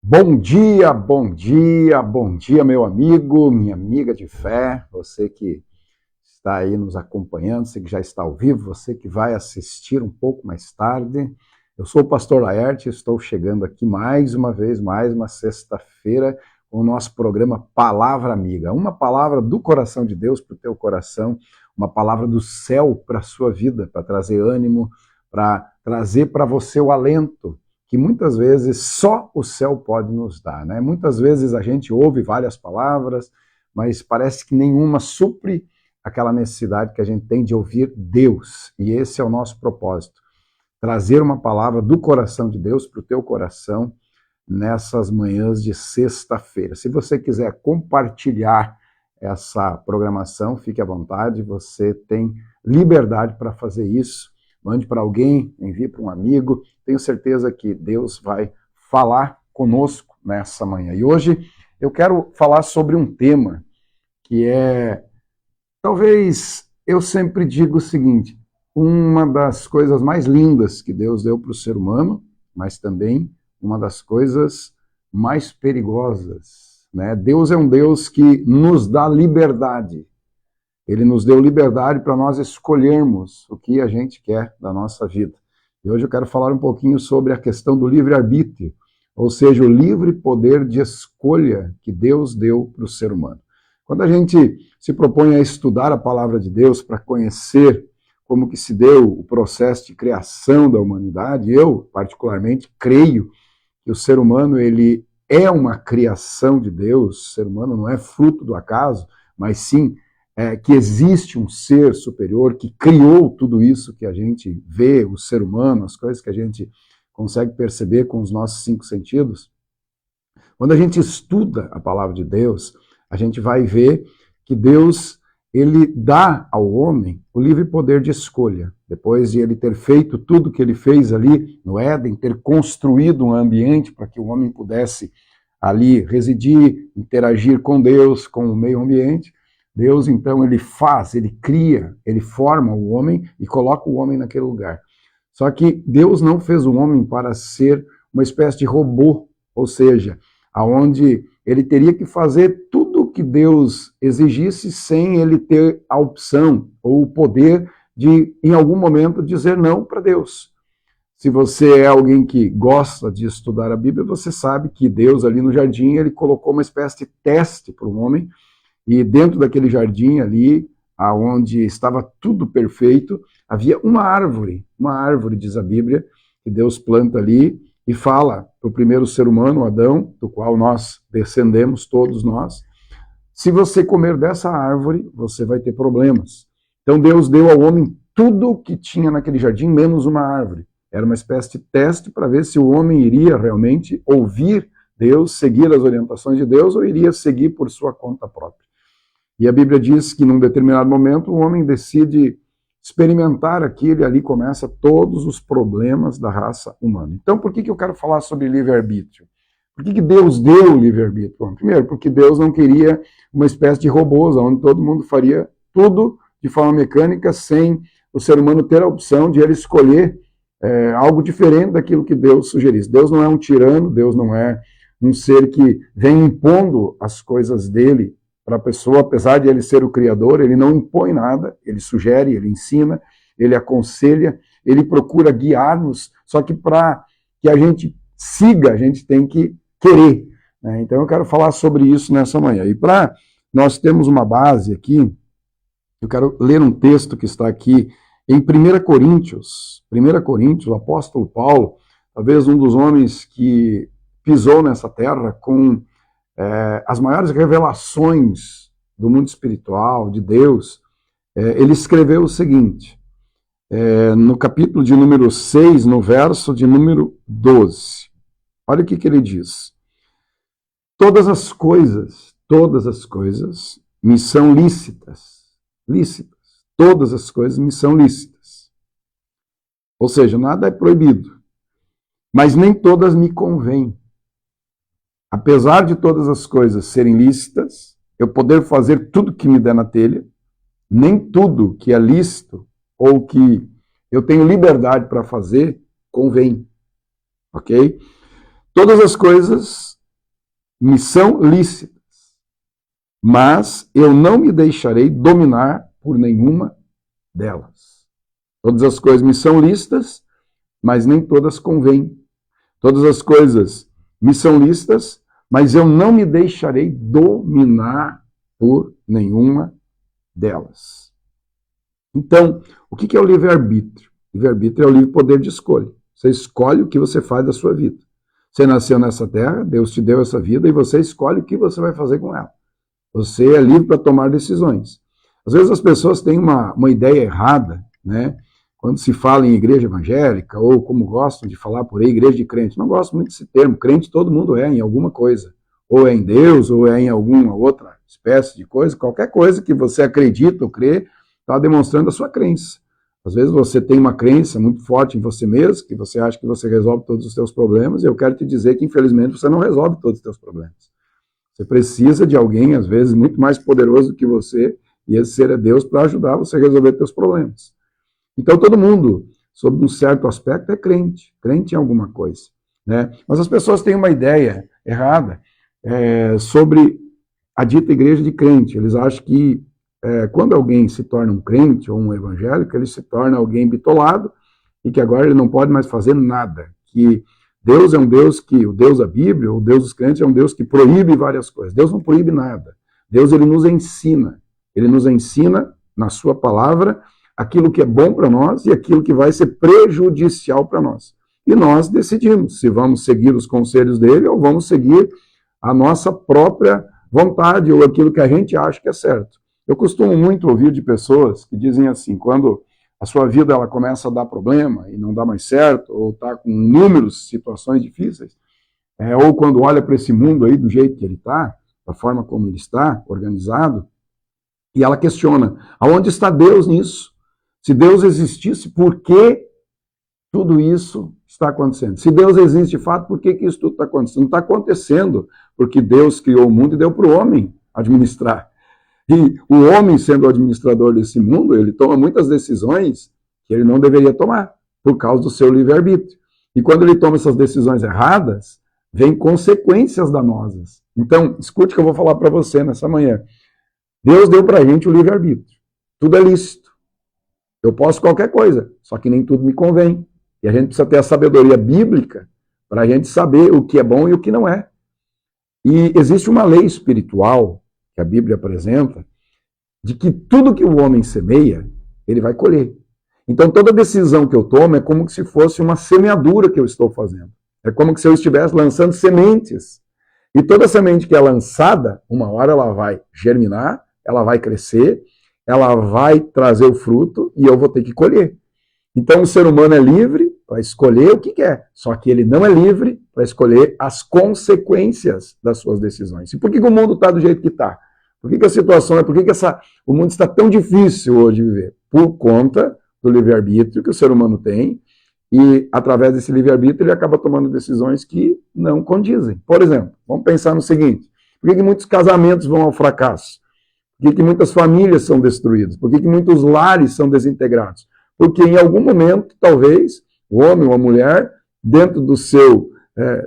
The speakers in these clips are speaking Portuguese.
Bom dia, bom dia, bom dia, meu amigo, minha amiga de fé, você que está aí nos acompanhando, você que já está ao vivo, você que vai assistir um pouco mais tarde. Eu sou o pastor Laerte, estou chegando aqui mais uma vez, mais uma sexta-feira, com o nosso programa Palavra Amiga. Uma palavra do coração de Deus para o teu coração, uma palavra do céu para a sua vida, para trazer ânimo, para trazer para você o alento que muitas vezes só o céu pode nos dar, né? Muitas vezes a gente ouve várias palavras, mas parece que nenhuma supre aquela necessidade que a gente tem de ouvir Deus. E esse é o nosso propósito, trazer uma palavra do coração de Deus para o teu coração nessas manhãs de sexta-feira. Se você quiser compartilhar essa programação, fique à vontade, você tem liberdade para fazer isso. Mande para alguém, envie para um amigo. Tenho certeza que Deus vai falar conosco nessa manhã. E hoje eu quero falar sobre um tema que talvez eu sempre digo o seguinte, uma das coisas mais lindas que Deus deu para o ser humano, mas também uma das coisas mais perigosas, né? Deus é um Deus que nos dá liberdade. Ele nos deu liberdade para nós escolhermos o que a gente quer da nossa vida. E hoje eu quero falar um pouquinho sobre a questão do livre-arbítrio, ou seja, o livre poder de escolha que Deus deu para o ser humano. Quando a gente se propõe a estudar a palavra de Deus para conhecer como que se deu o processo de criação da humanidade, eu particularmente creio que o ser humano ele é uma criação de Deus, o ser humano não é fruto do acaso, mas sim que existe um ser superior que criou tudo isso que a gente vê, o ser humano, as coisas que a gente consegue perceber com os nossos 5 sentidos. Quando a gente estuda a palavra de Deus, a gente vai ver que Deus ele dá ao homem o livre poder de escolha. Depois de ele ter feito tudo que ele fez ali no Éden, ter construído um ambiente para que o homem pudesse ali residir, interagir com Deus, com o meio ambiente, Deus, então, ele faz, ele cria, ele forma o homem e coloca o homem naquele lugar. Só que Deus não fez o homem para ser uma espécie de robô, ou seja, aonde ele teria que fazer tudo o que Deus exigisse sem ele ter a opção ou o poder de, em algum momento, dizer não para Deus. Se você é alguém que gosta de estudar a Bíblia, você sabe que Deus ali no jardim, ele colocou uma espécie de teste para o homem. E dentro daquele jardim ali, onde estava tudo perfeito, havia uma árvore, diz a Bíblia, que Deus planta ali e fala para o primeiro ser humano, Adão, do qual nós descendemos, todos nós, se você comer dessa árvore, você vai ter problemas. Então Deus deu ao homem tudo o que tinha naquele jardim, menos uma árvore. Era uma espécie de teste para ver se o homem iria realmente ouvir Deus, seguir as orientações de Deus, ou iria seguir por sua conta própria. E a Bíblia diz que num determinado momento o homem decide experimentar aquilo e ali começa todos os problemas da raça humana. Então por que eu quero falar sobre livre-arbítrio? Por que Deus deu o livre-arbítrio? Primeiro, porque Deus não queria uma espécie de robôs, onde todo mundo faria tudo de forma mecânica sem o ser humano ter a opção de ele escolher algo diferente daquilo que Deus sugerisse. Deus não é um tirano, Deus não é um ser que vem impondo as coisas dele para a pessoa, apesar de ele ser o Criador, ele não impõe nada, ele sugere, ele ensina, ele aconselha, ele procura guiar-nos, só que para que a gente siga, a gente tem que querer. Né? Então eu quero falar sobre isso nessa manhã. E para nós termos uma base aqui, eu quero ler um texto que está aqui em 1 Coríntios, o apóstolo Paulo, talvez um dos homens que pisou nessa terra com as maiores revelações do mundo espiritual, de Deus, ele escreveu o seguinte, no capítulo de número 6, no verso de número 12. Olha o que ele diz. Todas as coisas me são lícitas. Todas as coisas me são lícitas. Ou seja, nada é proibido, mas nem todas me convêm. Apesar de todas as coisas serem lícitas, eu poder fazer tudo que me der na telha, nem tudo que é lícito ou que eu tenho liberdade para fazer convém. Ok? Todas as coisas me são lícitas, mas eu não me deixarei dominar por nenhuma delas. Todas as coisas me são lícitas, mas nem todas convêm. Todas as coisas me são lícitas, mas eu não me deixarei dominar por nenhuma delas. Então, o que é o livre-arbítrio? Livre-arbítrio é o livre poder de escolha. Você escolhe o que você faz da sua vida. Você nasceu nessa terra, Deus te deu essa vida e você escolhe o que você vai fazer com ela. Você é livre para tomar decisões. Às vezes as pessoas têm uma ideia errada, né? Quando se fala em igreja evangélica, ou como gostam de falar por aí, igreja de crente. Não gosto muito desse termo. Crente todo mundo é em alguma coisa. Ou é em Deus, ou é em alguma outra espécie de coisa. Qualquer coisa que você acredita ou crê, está demonstrando a sua crença. Às vezes você tem uma crença muito forte em você mesmo, que você acha que você resolve todos os seus problemas, e eu quero te dizer que, infelizmente, você não resolve todos os seus problemas. Você precisa de alguém, às vezes, muito mais poderoso do que você, e esse ser é Deus, para ajudar você a resolver seus problemas. Então, todo mundo, sob um certo aspecto, é crente em alguma coisa, né? Mas as pessoas têm uma ideia errada sobre a dita igreja de crente. Eles acham que quando alguém se torna um crente ou um evangélico, ele se torna alguém bitolado e que agora ele não pode mais fazer nada. Que Deus é um Deus que, o Deus da Bíblia, o Deus dos crentes é um Deus que proíbe várias coisas. Deus não proíbe nada. Deus, ele nos ensina. Ele nos ensina, na sua palavra, aquilo que é bom para nós e aquilo que vai ser prejudicial para nós. E nós decidimos se vamos seguir os conselhos dele ou vamos seguir a nossa própria vontade ou aquilo que a gente acha que é certo. Eu costumo muito ouvir de pessoas que dizem assim, quando a sua vida ela começa a dar problema e não dá mais certo, ou está com inúmeras situações difíceis, ou quando olha para esse mundo aí do jeito que ele está, da forma como ele está, organizado, e ela questiona, aonde está Deus nisso? Se Deus existisse, por que tudo isso está acontecendo? Se Deus existe de fato, por que isso tudo está acontecendo? Não está acontecendo porque Deus criou o mundo e deu para o homem administrar. E o homem, sendo o administrador desse mundo, ele toma muitas decisões que ele não deveria tomar, por causa do seu livre-arbítrio. E quando ele toma essas decisões erradas, vem consequências danosas. Então, escute o que eu vou falar para você nessa manhã. Deus deu para a gente o livre-arbítrio. Tudo é lícito. Eu posso qualquer coisa, só que nem tudo me convém. E a gente precisa ter a sabedoria bíblica para a gente saber o que é bom e o que não é. E existe uma lei espiritual que a Bíblia apresenta, de que tudo que o homem semeia, ele vai colher. Então toda decisão que eu tomo é como se fosse uma semeadura que eu estou fazendo. É como se eu estivesse lançando sementes. E toda semente que é lançada, uma hora ela vai germinar, ela vai crescer, ela vai trazer o fruto e eu vou ter que colher. Então o ser humano é livre para escolher o que quer, só que ele não é livre para escolher as consequências das suas decisões. E por que o mundo está do jeito que está? Por que a situação por que o mundo está tão difícil hoje de viver? Por conta do livre-arbítrio que o ser humano tem, e através desse livre-arbítrio ele acaba tomando decisões que não condizem. Por exemplo, vamos pensar no seguinte, por que muitos casamentos vão ao fracasso? Por que muitas famílias são destruídas? Por que muitos lares são desintegrados? Porque em algum momento, talvez, o homem ou a mulher, dentro do seu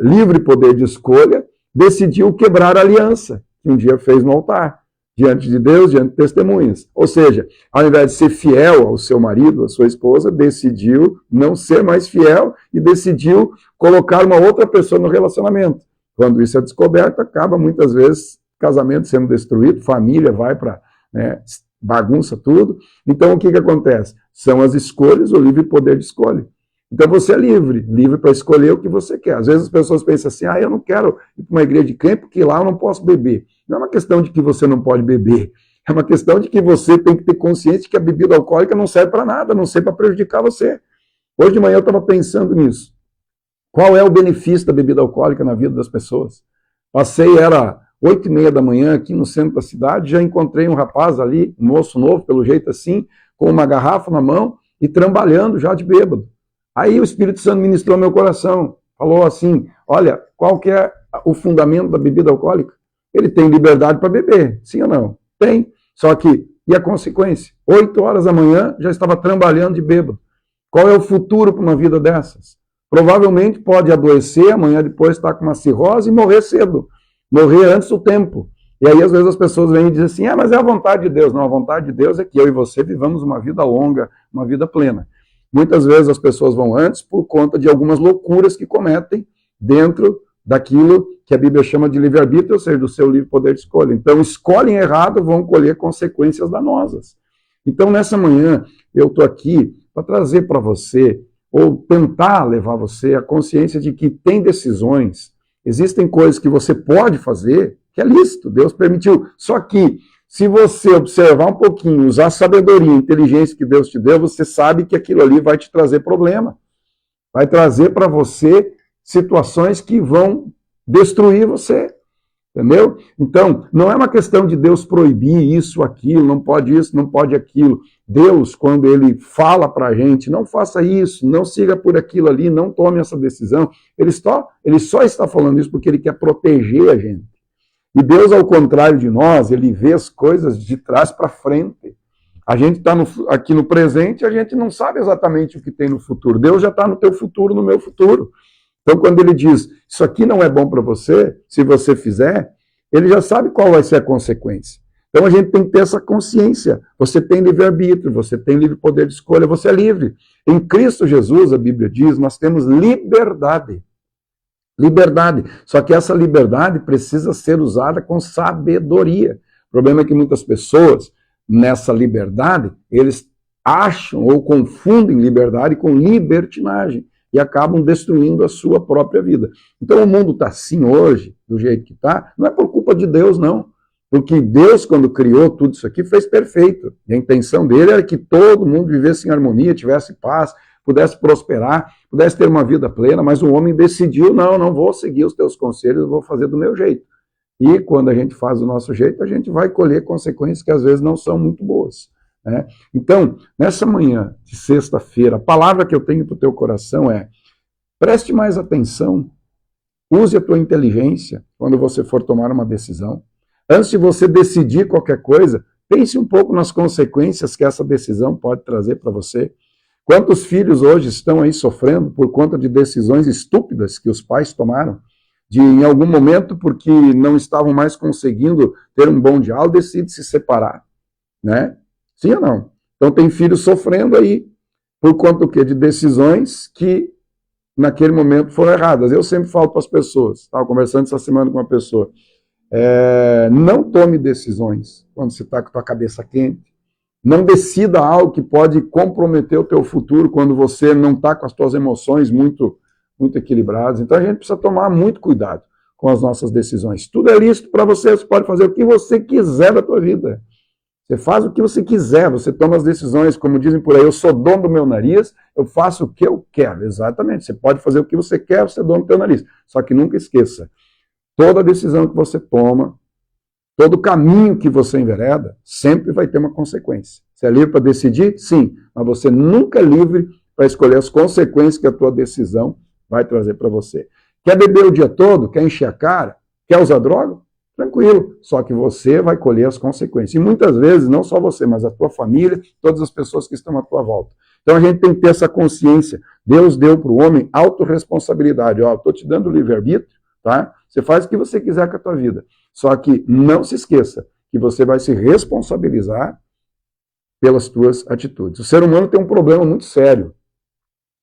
livre poder de escolha, decidiu quebrar a aliança que um dia fez no altar, diante de Deus, diante de testemunhas. Ou seja, ao invés de ser fiel ao seu marido, à sua esposa, decidiu não ser mais fiel e decidiu colocar uma outra pessoa no relacionamento. Quando isso é descoberto, acaba muitas vezes casamento sendo destruído, família vai para, bagunça tudo. Então o que acontece? São as escolhas, o livre poder de escolha. Então você é livre para escolher o que você quer. Às vezes as pessoas pensam assim, eu não quero ir para uma igreja de crente porque lá eu não posso beber. Não é uma questão de que você não pode beber, é uma questão de que você tem que ter consciência de que a bebida alcoólica não serve para nada, não serve para prejudicar você. Hoje de manhã eu estava pensando nisso. Qual é o benefício da bebida alcoólica na vida das pessoas? Passei, era 8h30 da manhã aqui no centro da cidade, já encontrei um rapaz ali, um moço novo, pelo jeito assim, com uma garrafa na mão e trambalhando já de bêbado. Aí o Espírito Santo ministrou meu coração, falou assim, olha, qual que é o fundamento da bebida alcoólica? Ele tem liberdade para beber, sim ou não? Tem, só que, e a consequência? 8h da manhã já estava trambalhando de bêbado. Qual é o futuro para uma vida dessas? Provavelmente pode adoecer, amanhã depois estar com uma cirrose e morrer cedo. morrer antes do tempo. E aí, às vezes, as pessoas vêm e dizem assim, mas é a vontade de Deus. Não, a vontade de Deus é que eu e você vivamos uma vida longa, uma vida plena. Muitas vezes as pessoas vão antes por conta de algumas loucuras que cometem dentro daquilo que a Bíblia chama de livre-arbítrio, ou seja, do seu livre poder de escolha. Então, escolhem errado, vão colher consequências danosas. Então, nessa manhã, eu estou aqui para trazer para você, ou tentar levar você à consciência de que tem decisões, existem coisas que você pode fazer, que é lícito, Deus permitiu. Só que, se você observar um pouquinho, usar a sabedoria, a inteligência que Deus te deu, você sabe que aquilo ali vai te trazer problema. Vai trazer para você situações que vão destruir você. Entendeu? Então, não é uma questão de Deus proibir isso, aquilo, não pode isso, não pode aquilo. Deus, quando Ele fala para a gente, não faça isso, não siga por aquilo ali, não tome essa decisão, Ele só está falando isso porque Ele quer proteger a gente. E Deus, ao contrário de nós, Ele vê as coisas de trás para frente. A gente está aqui no presente e a gente não sabe exatamente o que tem no futuro. Deus já está no teu futuro, no meu futuro. Então, quando Ele diz, isso aqui não é bom para você, se você fizer, Ele já sabe qual vai ser a consequência. Então, a gente tem que ter essa consciência. Você tem livre-arbítrio, você tem livre poder de escolha, você é livre. Em Cristo Jesus, a Bíblia diz, nós temos liberdade. Liberdade. Só que essa liberdade precisa ser usada com sabedoria. O problema é que muitas pessoas, nessa liberdade, eles acham ou confundem liberdade com libertinagem e acabam destruindo a sua própria vida. Então o mundo está assim hoje, do jeito que está, não é por culpa de Deus, não. Porque Deus, quando criou tudo isso aqui, fez perfeito. E a intenção dele era que todo mundo vivesse em harmonia, tivesse paz, pudesse prosperar, pudesse ter uma vida plena, mas o homem decidiu, não vou seguir os teus conselhos, eu vou fazer do meu jeito. E quando a gente faz do nosso jeito, a gente vai colher consequências que às vezes não são muito boas. Né? Então, nessa manhã de sexta-feira, a palavra que eu tenho para o teu coração é, preste mais atenção, use a tua inteligência quando você for tomar uma decisão. Antes de você decidir qualquer coisa, pense um pouco nas consequências que essa decisão pode trazer para você. Quantos filhos hoje estão aí sofrendo por conta de decisões estúpidas que os pais tomaram? De, em algum momento, porque não estavam mais conseguindo ter um bom diálogo, decidem se separar. Né? Sim ou não? Então tem filhos sofrendo aí por conta do quê? De decisões que naquele momento foram erradas. Eu sempre falo para as pessoas, estava conversando essa semana com uma pessoa, não tome decisões quando você está com a tua cabeça quente. Não decida algo que pode comprometer o teu futuro quando você não está com as tuas emoções muito equilibradas. Então a gente precisa tomar muito cuidado com as nossas decisões. Tudo é lícito para você, você pode fazer o que você quiser da tua vida. Você faz o que você quiser, você toma as decisões, como dizem por aí, eu sou dono do meu nariz, eu faço o que eu quero. Exatamente, você pode fazer o que você quer, você é dono do teu nariz. Só que nunca esqueça, toda decisão que você toma, todo caminho que você envereda, sempre vai ter uma consequência. Você é livre para decidir? Sim, mas você nunca é livre para escolher as consequências que a tua decisão vai trazer para você. Quer beber o dia todo? Quer encher a cara? Quer usar droga? Tranquilo, só que você vai colher as consequências. E muitas vezes, não só você, mas a tua família, todas as pessoas que estão à tua volta. Então a gente tem que ter essa consciência. Deus deu para o homem autorresponsabilidade. Ó, estou te dando o livre-arbítrio, tá? Você faz o que você quiser com a tua vida. Só que não se esqueça que você vai se responsabilizar pelas tuas atitudes. O ser humano tem um problema muito sério.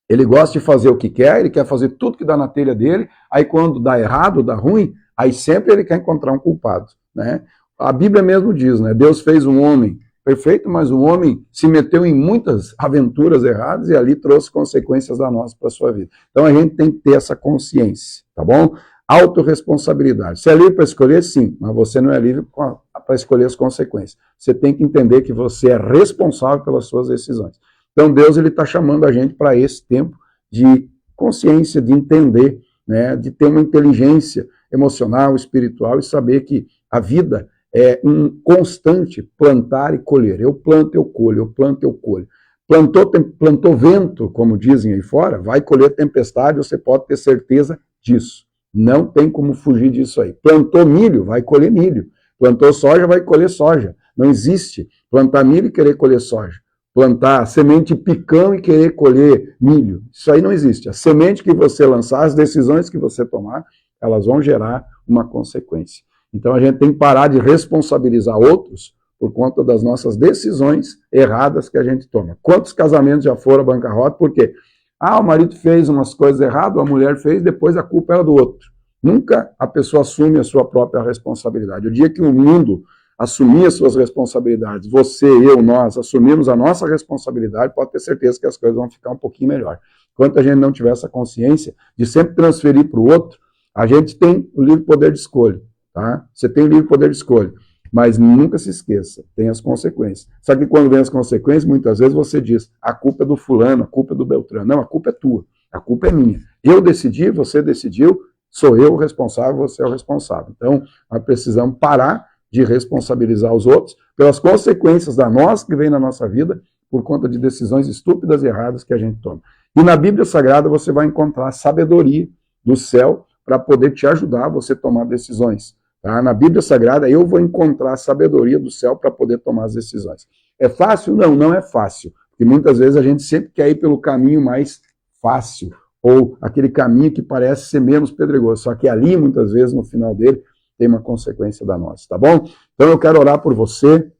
Ele gosta de fazer o que quer, ele quer fazer tudo que dá na telha dele, aí quando dá errado, dá ruim, aí sempre ele quer encontrar um culpado. Né? A Bíblia mesmo diz, né? Deus fez um homem perfeito, mas o homem se meteu em muitas aventuras erradas e ali trouxe consequências danosas para a sua vida. Então a gente tem que ter essa consciência, tá bom? Autorresponsabilidade. Você é livre para escolher? Sim, mas você não é livre para escolher as consequências. Você tem que entender que você é responsável pelas suas decisões. Então Deus está chamando a gente para esse tempo de consciência, de entender, né, de ter uma inteligência emocional, espiritual e saber que a vida é um constante plantar e colher. Eu planto, eu colho, eu planto, eu colho. Plantou vento, como dizem aí fora, vai colher tempestade, você pode ter certeza disso. Não tem como fugir disso aí. Plantou milho, vai colher milho. Plantou soja, vai colher soja. Não existe plantar milho e querer colher soja. Plantar semente de picão e querer colher milho. Isso aí não existe. A semente que você lançar, as decisões que você tomar, elas vão gerar uma consequência. Então a gente tem que parar de responsabilizar outros por conta das nossas decisões erradas que a gente toma. Quantos casamentos já foram à bancarrota? Por quê? O marido fez umas coisas erradas, a mulher fez, depois a culpa era do outro. Nunca a pessoa assume a sua própria responsabilidade. O dia que o mundo assumir as suas responsabilidades, você, eu, nós, assumirmos a nossa responsabilidade, pode ter certeza que as coisas vão ficar um pouquinho melhor. Enquanto a gente não tiver essa consciência de sempre transferir para o outro, a gente tem o livre poder de escolha. Tá? Você tem o livre poder de escolha. Mas nunca se esqueça, tem as consequências. Só que quando vem as consequências, muitas vezes você diz, a culpa é do fulano, a culpa é do Beltrano. Não, a culpa é tua, a culpa é minha. Eu decidi, você decidiu, sou eu o responsável, você é o responsável. Então, nós precisamos parar de responsabilizar os outros pelas consequências da nós que vem na nossa vida por conta de decisões estúpidas e erradas que a gente toma. E na Bíblia Sagrada você vai encontrar sabedoria do céu para poder te ajudar a você tomar decisões. Tá? Na Bíblia Sagrada eu vou encontrar a sabedoria do céu para poder tomar as decisões. É fácil? Não, não é fácil. Porque muitas vezes a gente sempre quer ir pelo caminho mais fácil, ou aquele caminho que parece ser menos pedregoso. Só que ali, muitas vezes, no final dele, tem uma consequência da nossa, tá bom? Então eu quero orar por você,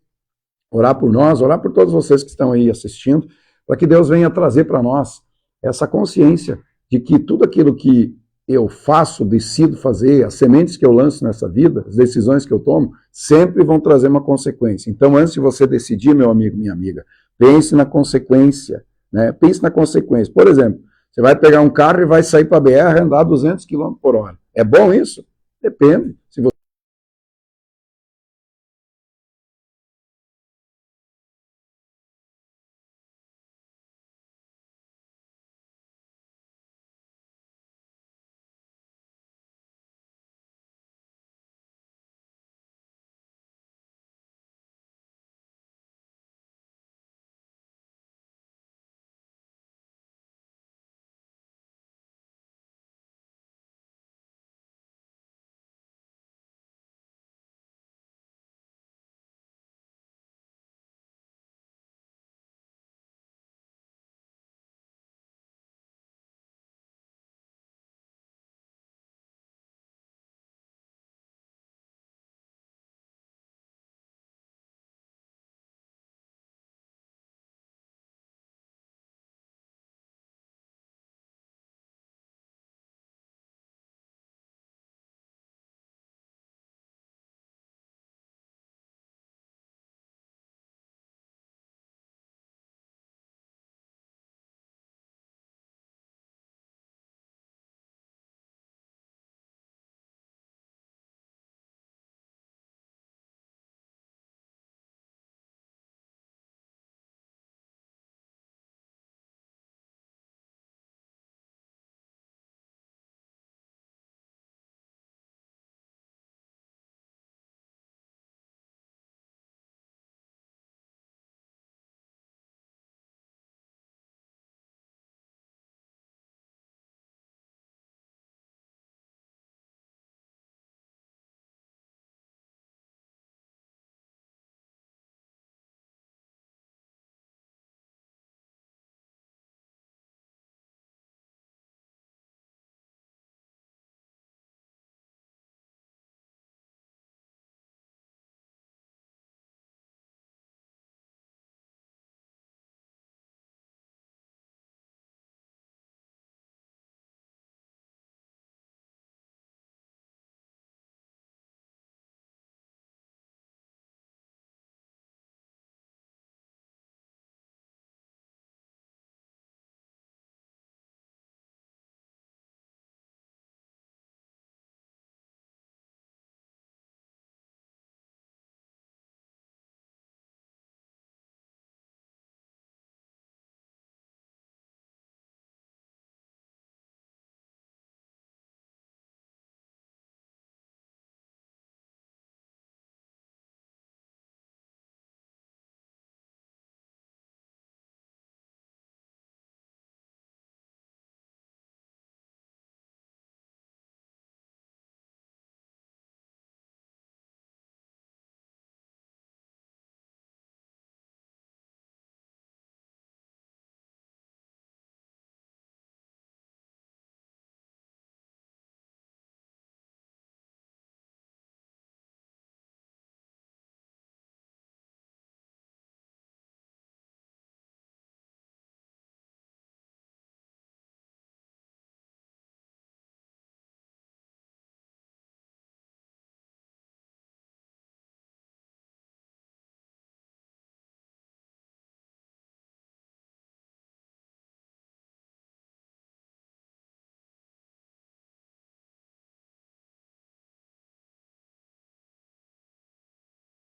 orar por nós, orar por todos vocês que estão aí assistindo, para que Deus venha trazer para nós essa consciência de que tudo aquilo que eu faço, decido fazer, as sementes que eu lanço nessa vida, as decisões que eu tomo, sempre vão trazer uma consequência. Então, antes de você decidir, meu amigo, minha amiga, pense na consequência, né? Pense na consequência. Por exemplo, você vai pegar um carro e vai sair para a BR e andar 200 km por hora. É bom isso? Depende. Se você